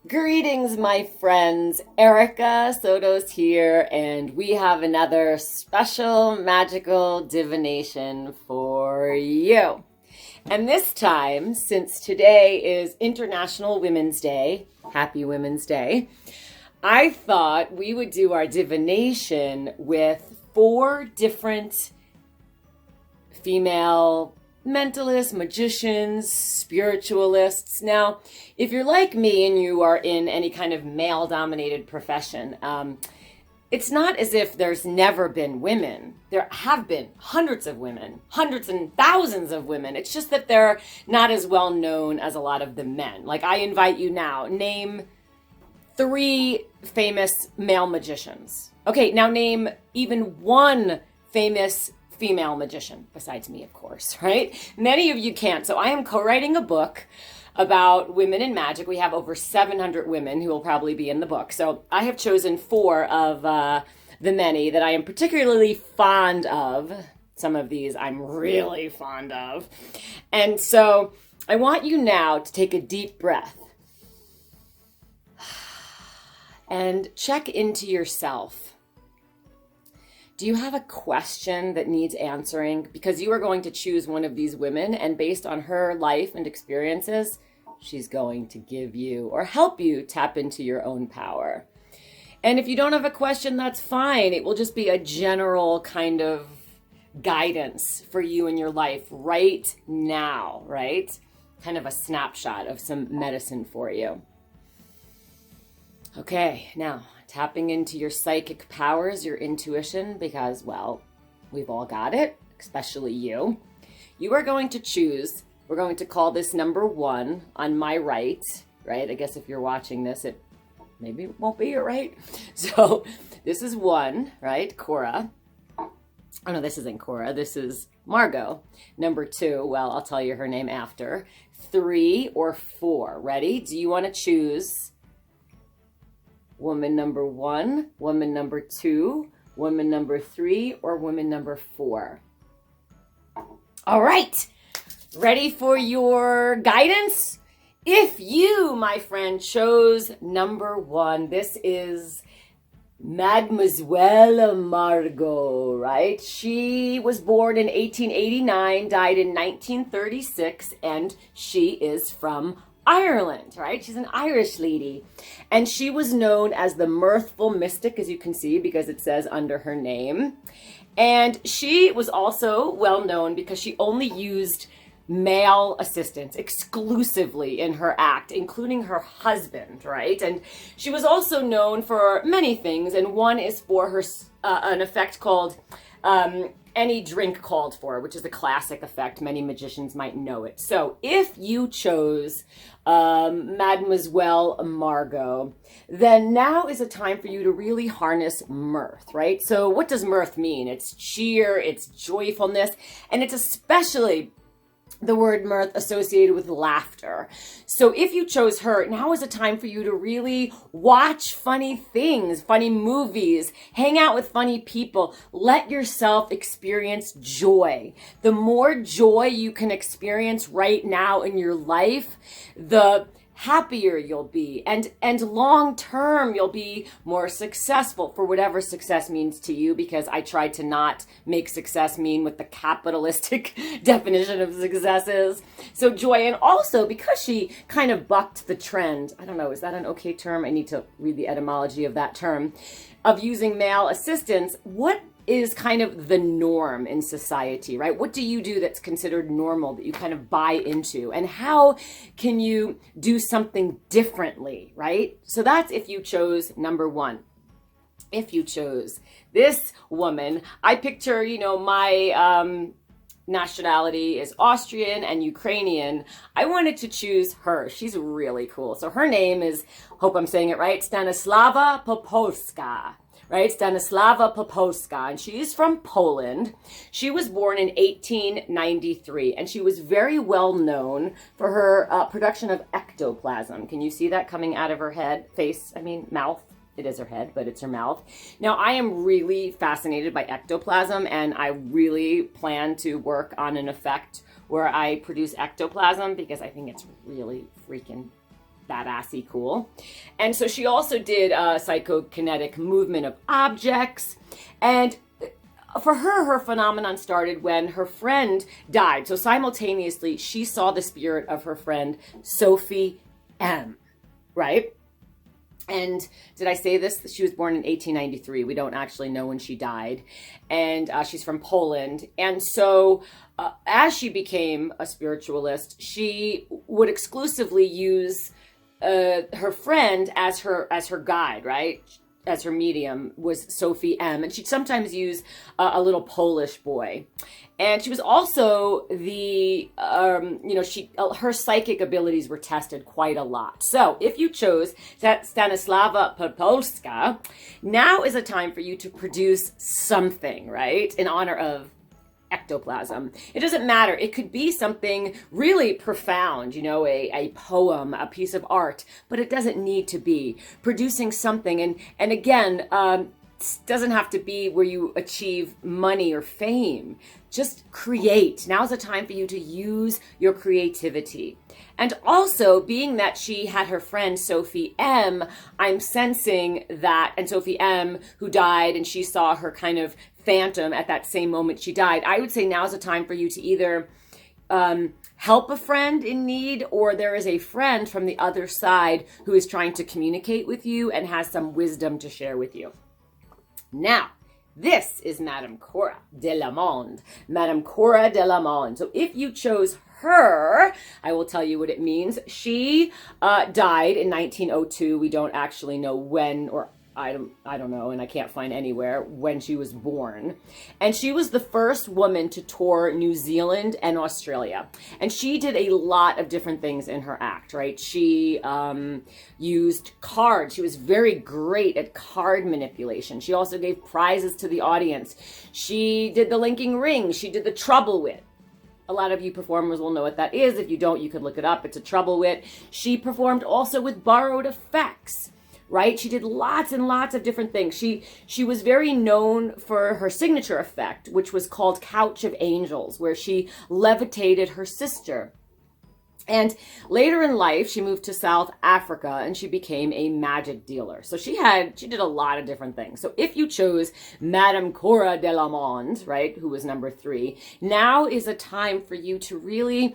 Greetings, my friends. Erica Soto's here, and we have another special magical divination for you. And this time, since today is International Women's Day, happy Women's Day, I thought we would do our divination with 4 different female mentalists, magicians, spiritualists. Now, if you're like me and you are in any kind of male-dominated profession, it's not as if there's never been women. There have been hundreds of women, hundreds and thousands of women. It's just that they're not as well known as a lot of the men. Like, I invite you now, name 3 famous male magicians. Okay, now name even 1 famous female magician, besides me, of course, right? Many of you can't. So I am co-writing a book about women in magic. We have over 700 women who will probably be in the book. So I have chosen 4 of the many that I am particularly fond of. Some of these I'm really fond of. And so I want you now to take a deep breath and check into yourself. Do you have a question that needs answering? Because you are going to choose one of these women, and based on her life and experiences, she's going to give you or help you tap into your own power. And if you don't have a question, that's fine. It will just be a general kind of guidance for you in your life right now, right? Kind of a snapshot of some medicine for you. Okay, now tapping into your psychic powers, your intuition, because, well, we've all got it, especially you. You are going to choose, we're going to call this number 1 on my right? I guess if you're watching this, it maybe won't be your right. So this is 1, right? Cora. Oh no, this isn't Cora. This is Margot. Number 2, well, I'll tell you her name after. 3 or 4. Ready? Do you want to choose woman number 1, woman number 2, woman number 3, or woman number 4? All right. Ready for your guidance? If you, my friend, chose number 1, this is Mademoiselle Margot, right? She was born in 1889, died in 1936, and she is from Ireland, right? She's an Irish lady. And she was known as the mirthful mystic, as you can see, because it says under her name. And she was also well known because she only used male assistants exclusively in her act, including her husband, right? And she was also known for many things, and one is for her an effect called any drink called for, which is a classic effect. Many magicians might know it. So if you chose Mademoiselle Margot, then now is a time for you to really harness mirth, right? So what does mirth mean? It's cheer, it's joyfulness, and it's especially the word mirth associated with laughter. So if you chose her, now is a time for you to really watch funny things, funny movies, hang out with funny people, let yourself experience joy. The more joy you can experience right now in your life, the happier you'll be, and long term you'll be more successful, for whatever success means to you, because I tried to not make success mean what the capitalistic definition of success is. So joy, and also because she kind of bucked the trend, I don't know, is that an okay term? I need to read the etymology of that term, of using male assistants. What is kind of the norm in society, right? What do you do that's considered normal, that you kind of buy into? And how can you do something differently, right? So that's if you chose number 1. If you chose this woman, I picture, my nationality is Austrian and Ukrainian. I wanted to choose her. She's really cool. So her name is, hope I'm saying it right, Stanislava Popolska. Right, Stanislava Popolska, and she's from Poland. She was born in 1893, and she was very well known for her production of ectoplasm. Can you see that coming out of her mouth? It is her head, but it's her mouth. Now, I am really fascinated by ectoplasm, and I really plan to work on an effect where I produce ectoplasm, because I think it's really freaking badassy cool. And so she also did psychokinetic movement of objects. And for her phenomenon started when her friend died. So simultaneously, she saw the spirit of her friend, Sophie M., right? And did I say this? She was born in 1893. We don't actually know when she died. And she's from Poland. And so as she became a spiritualist, she would exclusively use her friend as her guide, right? As her medium was Sophie M. And she'd sometimes use a little Polish boy. And she was also the, her psychic abilities were tested quite a lot. So if you chose Stanislava Podolska, now is a time for you to produce something, right? In honor of ectoplasm. It doesn't matter. It could be something really profound, a poem, a piece of art, but it doesn't need to be producing something. And again, doesn't have to be where you achieve money or fame. Just create. Now's the time for you to use your creativity. And also, being that she had her friend Sophie M., I'm sensing that, and Sophie M., who died, and she saw her kind of phantom at that same moment she died, I would say now's the time for you to either help a friend in need, or there is a friend from the other side who is trying to communicate with you and has some wisdom to share with you. Now, this is Madame Cora de la Monde. Madame Cora de la Monde. So if you chose her, I will tell you what it means. She died in 1902. We don't actually know when, or I don't know, and I can't find anywhere when she was born. And she was the first woman to tour New Zealand and Australia. And she did a lot of different things in her act, right? She used cards. She was very great at card manipulation. She also gave prizes to the audience. She did the linking ring. She did the trouble wit. A lot of you performers will know what that is. If you don't, you could look it up. It's a trouble wit. She performed also with borrowed effects. Right? She did lots and lots of different things. She was very known for her signature effect, which was called Couch of Angels, where she levitated her sister. And later in life, she moved to South Africa and she became a magic dealer. So she did a lot of different things. So if you chose Madame Cora de la Monde, right, who was number 3, now is a time for you to really,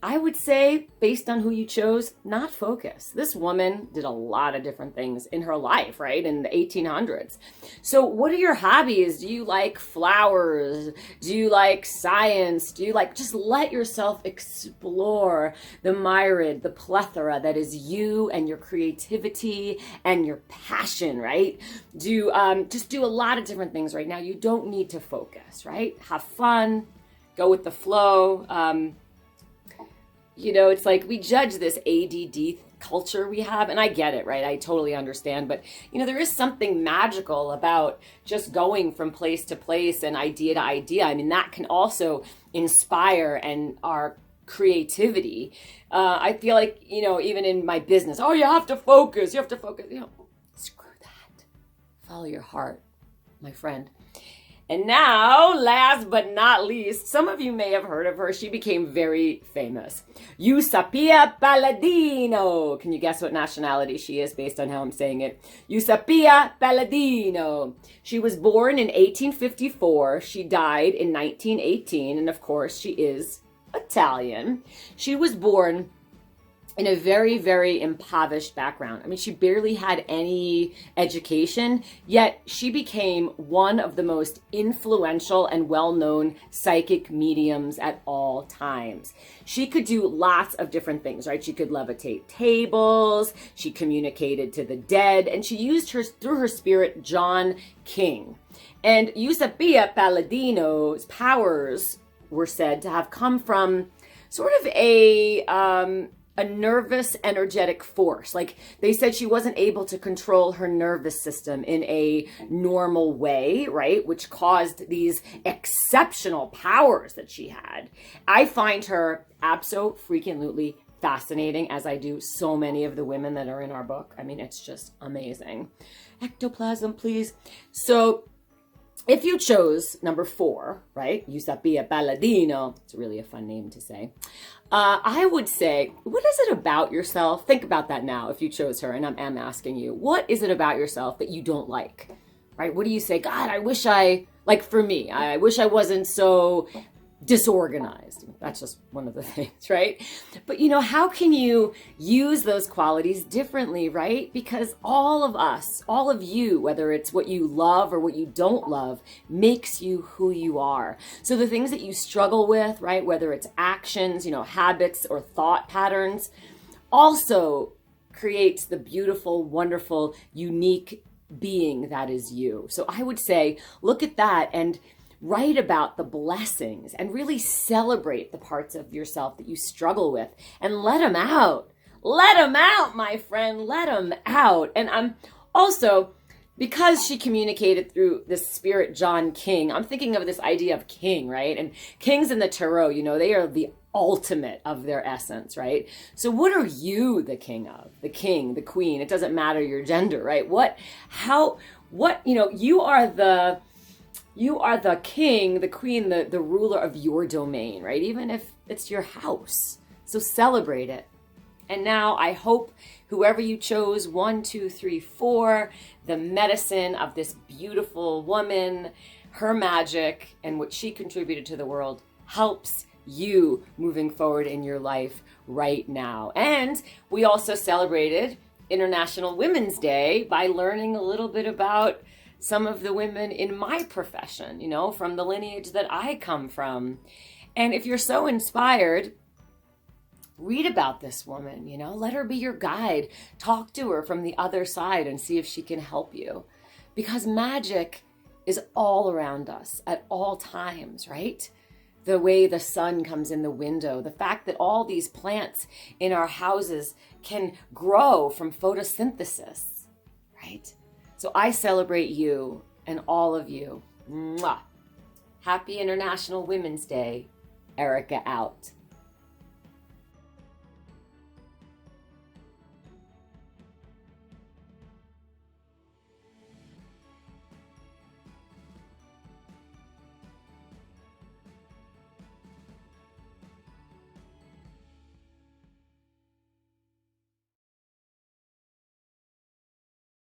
I would say, based on who you chose, not focus. This woman did a lot of different things in her life, right? In the 1800s. So what are your hobbies? Do you like flowers? Do you like science? Do you like, just let yourself explore the myriad, the plethora that is you and your creativity and your passion, right? Just do a lot of different things right now. You don't need to focus, right? Have fun, go with the flow. It's like we judge this ADD culture we have, and I get it, right? I totally understand. But, there is something magical about just going from place to place and idea to idea. I mean, that can also inspire and our creativity. I feel like, even in my business, you have to focus. Screw that. Follow your heart, my friend. And now, last but not least, some of you may have heard of her. She became very famous. Eusapia Palladino. Can you guess what nationality she is based on how I'm saying it? Eusapia Palladino. She was born in 1854. She died in 1918. And of course, she is Italian. She was born in a very, very impoverished background. I mean, she barely had any education, yet she became one of the most influential and well-known psychic mediums at all times. She could do lots of different things, right? She could levitate tables, she communicated to the dead, and she used through her spirit, John King. And Eusapia Palladino's powers were said to have come from sort of a nervous, energetic force. Like they said, she wasn't able to control her nervous system in a normal way, right? Which caused these exceptional powers that she had. I find her abso-freaking-lutely fascinating, as I do so many of the women that are in our book. I mean, it's just amazing. Ectoplasm, please. So if you chose number 4, right? You sapia paladino. It's really a fun name to say. I would say, what is it about yourself? Think about that now if you chose her, and I'm asking you, what is it about yourself that you don't like, right? What do you say? God, I wish like for me, I wish I wasn't so disorganized. That's just one of the things, right? But how can you use those qualities differently, right? Because all of us, all of you, whether it's what you love or what you don't love, makes you who you are. So the things that you struggle with, right? Whether it's actions, habits or thought patterns, also creates the beautiful, wonderful, unique being that is you. So I would say, look at that and write about the blessings and really celebrate the parts of yourself that you struggle with and let them out. Let them out, my friend. Let them out. And I'm also, because she communicated through this spirit John King, I'm thinking of this idea of king, right? And kings in the tarot, they are the ultimate of their essence, right? So what are you the king of? The king, the queen, it doesn't matter your gender, right? You are the king, the queen, the ruler of your domain, right? Even if it's your house. So celebrate it. And now I hope whoever you chose, 1, 2, 3, 4, the medicine of this beautiful woman, her magic, and what she contributed to the world helps you moving forward in your life right now. And we also celebrated International Women's Day by learning a little bit about some of the women in my profession, from the lineage that I come from. And if you're so inspired, read about this woman, let her be your guide. Talk to her from the other side and see if she can help you. Because magic is all around us at all times, right? The way the sun comes in the window, the fact that all these plants in our houses can grow from photosynthesis, right? So I celebrate you and all of you. Mwah. Happy International Women's Day. Erica out.